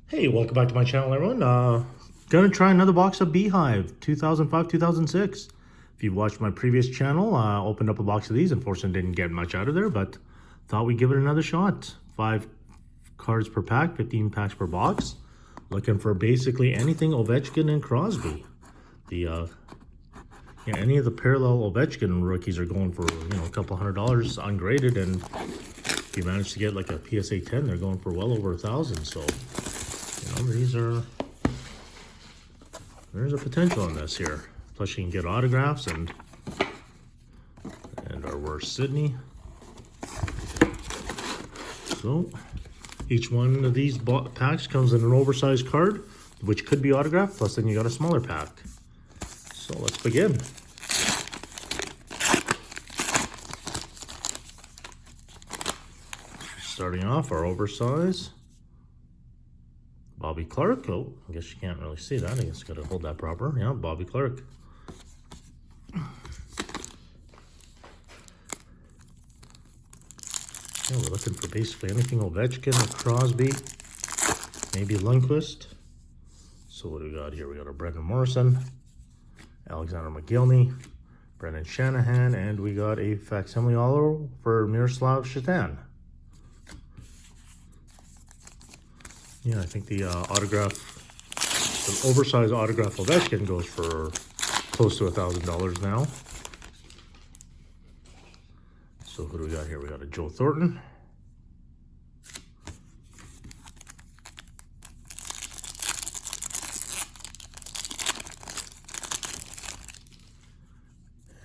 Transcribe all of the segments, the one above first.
Hey, welcome back to my channel, everyone. Gonna try another box of Beehive 2005-2006. If you've watched my previous channel, opened up a box of these. Unfortunately, didn't get much out of there, but thought we'd give it another shot. 5 cards per pack, 15 packs per box. Looking for basically anything Ovechkin and Crosby. Any of the parallel Ovechkin rookies are going for a couple $100 ungraded, and if you manage to get like a PSA 10, they're going for well over $1,000. So. There's a potential on this here. Plus you can get autographs and our worst Sydney. So each one of these packs comes in an oversized card, which could be autographed, plus then you got a smaller pack. So let's begin. Starting off, our oversized Bobby Clark. Oh, I guess you can't really see that. I guess you gotta hold that proper. Yeah, Bobby Clark. Yeah, we're looking for basically anything Ovechkin or Crosby, maybe Lundqvist. So what do we got here? We got our Brendan Morrison, Alexander McGillney, Brendan Shanahan, and we got a facsimile auto for Miroslav Shatan. Yeah, I think the the oversized autograph Ovechkin goes for close to $1,000 now. So who do we got here? We got a Joe Thornton.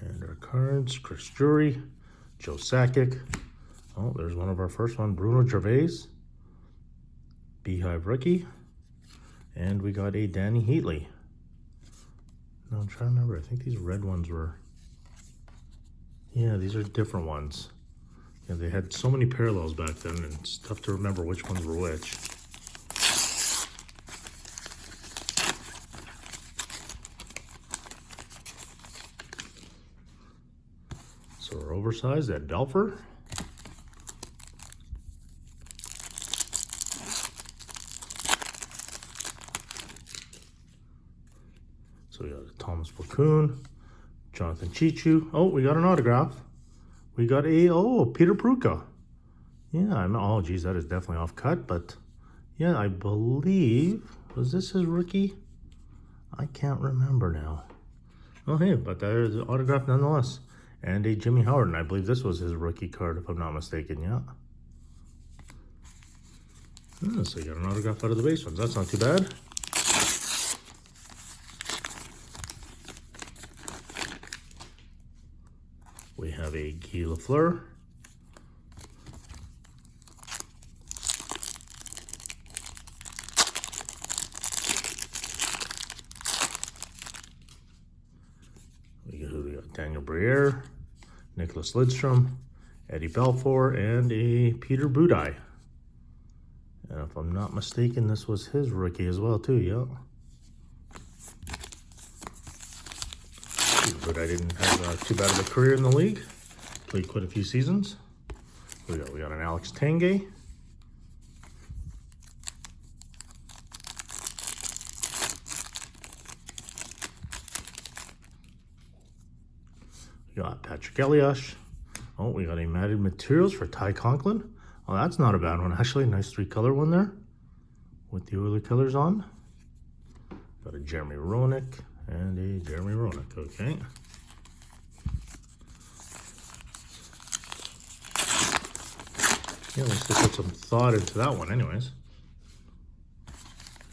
And our cards, Chris Drury, Joe Sakic. Oh, there's one of our first one, Bruno Gervais. Beehive rookie, and we got a Danny Heatley. Now I'm trying to remember, I think these red ones were, yeah, these are different ones. Yeah, they had so many parallels back then, and it's tough to remember which ones were which. So we're oversized at Belfer. So we got Thomas Platoon, Jonathan Chichu. Oh, we got an autograph. We got a, Peter Pruka. Yeah, oh geez, that is definitely off cut, but yeah, I believe, was this his rookie? I can't remember now. Oh hey, but there is an autograph nonetheless. And a Jimmy Howard, and I believe this was his rookie card, if I'm not mistaken, yeah. So you got an autograph out of the base ones, that's not too bad. We have a Guy Lafleur. We got Daniel Briere, Nicholas Lidstrom, Eddie Belfour, and a Peter Budaj. And if I'm not mistaken, this was his rookie as well too, yeah. But I didn't have too bad of a career in the league. Played quite a few seasons. We got an Alex Tanguay. We got Patrick Elias. Oh, we got a Matted Materials for Ty Conklin. Oh, that's not a bad one actually. Nice 3-color one there with the Oiler colors on. Got a Jeremy Roenick. And a Jeremy Roenick, okay. Yeah, let's just put some thought into that one anyways.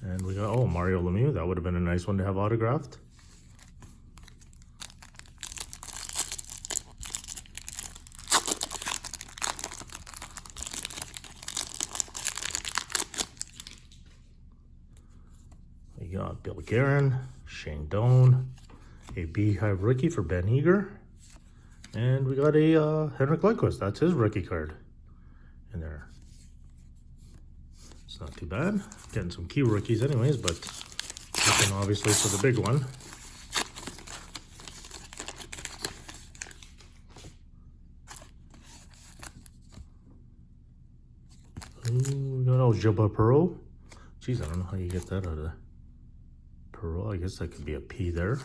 And we got, Mario Lemieux. That would have been a nice one to have autographed. We got Bill Guerin, Shane Doan, a Beehive rookie for Ben Eager, and we got a Henrik Lundqvist. That's his rookie card in there. It's not too bad. Getting some key rookies anyways, but looking obviously for the big one. We got Gilbert Perreault, Geez, I don't know how you get that out of the Pearl. I guess that could be a P there.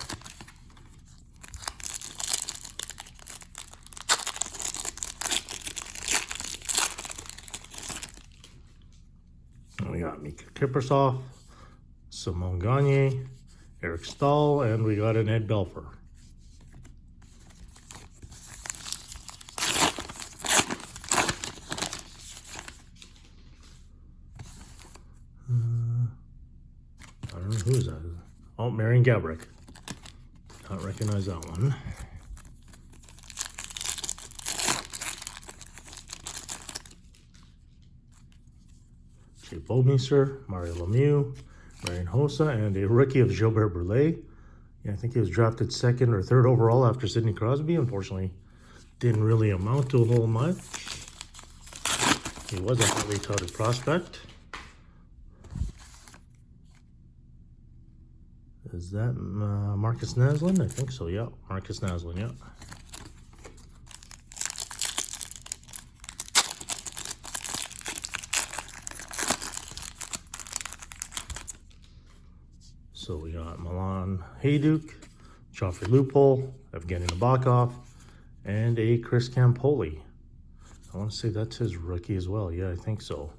And we got Mika Kiprusoff, Simone Gagne, Eric Stahl, and we got an Ed Belfour. I don't know who is that. Oh, Marion Gaborik. Did not recognize that one. Jay Bodmeister, Mario Lemieux, Marion Hossa, and a rookie of Gilbert Brulé. Yeah, I think he was drafted 2nd or 3rd overall after Sidney Crosby. Unfortunately, didn't really amount to a whole much. He was a highly touted prospect. Is that Marcus Naslund? I think so, yeah. Marcus Naslund, yeah. So we got Milan Hajduk, Joffrey Lupul, Evgeny Nabokov, and a Chris Campoli. I want to say that's his rookie as well. Yeah, I think so.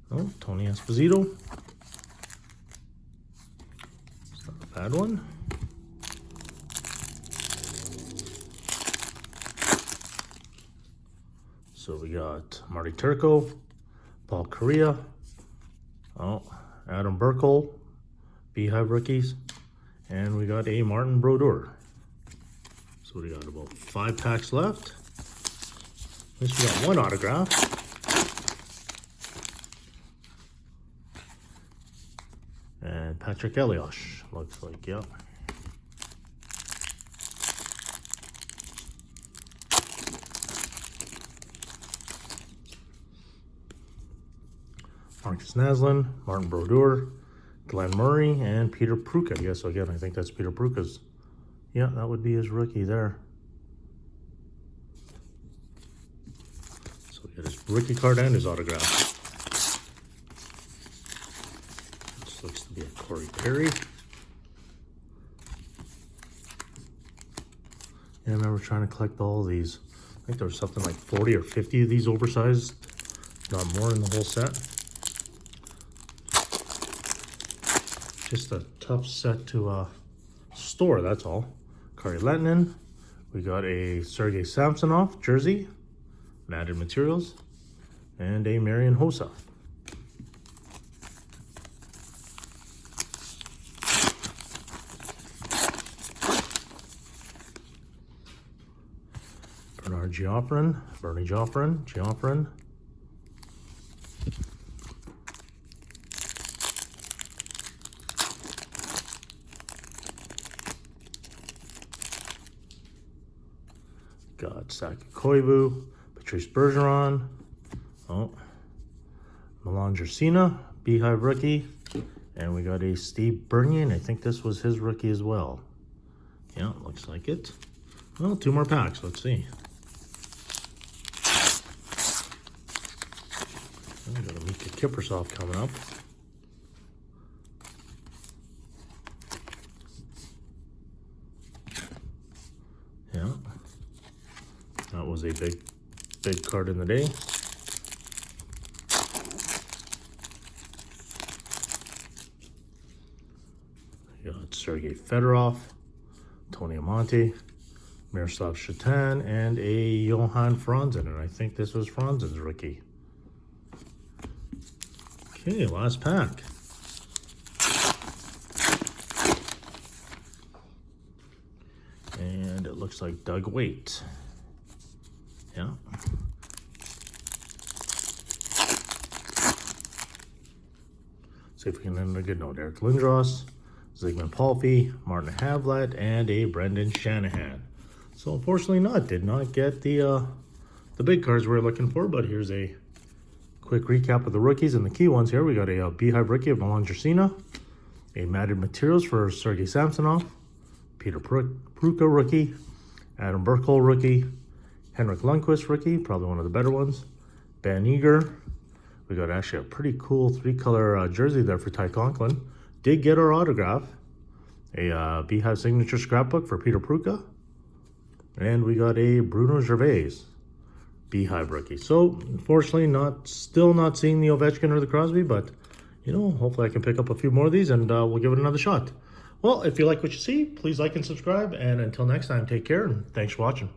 Oh, Tony Esposito. It's not a bad one. So we got Marty Turco, Paul Correa, oh, Adam Burkle, Beehive rookies, and we got a Martin Brodeur. So we got about 5 packs left. At least we got one autograph. And Patrick Elias, looks like, yeah. Marcus Naslund, Martin Brodeur, Glenn Murray, and Peter Pruka. Yes, so again, I think that's Peter Pruka's. Yeah, that would be his rookie there. So we got his rookie card and his autograph. This looks to be a Corey Perry. Yeah, I remember trying to collect all of these. I think there was something like 40 or 50 of these oversized, not more in the whole set. Just a tough set to store, that's all. Kari Lehtinen. We got a Sergei Samsonov jersey, Matted Materials, and a Marion Hossa. Bernard Geoffrin, Bernie Geoffrin. Got Saki Koivu, Patrice Bergeron, oh, Milan Jersina, Beehive rookie, and we got a Steve Bernier, and I think this was his rookie as well. Yeah, looks like it. Well, 2 more packs, let's see. We got a Mika Kiprusoff coming up. Yeah. That was a big card in the day. We got Sergei Fedorov, Tony Amonte, Miroslav Shatan, and a Johan Franzen. And I think this was Franzen's rookie. Okay, last pack. And it looks like Doug Waite. Yeah. See if we can end on a good note. Eric Lindros, Zygmunt Palffy, Martin Havlat, and a Brendan Shanahan. So unfortunately did not get the big cards we were looking for, but here's a quick recap of the rookies and the key ones here. We got a Beehive rookie of Milan Jersina, a Matted Materials for Sergei Samsonov, Peter Pruka rookie, Adam Burkholz rookie. Henrik Lundqvist rookie, probably one of the better ones. Van Eager. We got actually a pretty cool 3-color jersey there for Ty Conklin. Did get our autograph. A Beehive signature scrapbook for Peter Pruka. And we got a Bruno Gervais Beehive rookie. So unfortunately, still not seeing the Ovechkin or the Crosby, but you know, hopefully I can pick up a few more of these and we'll give it another shot. Well, if you like what you see, please like and subscribe. And until next time, take care and thanks for watching.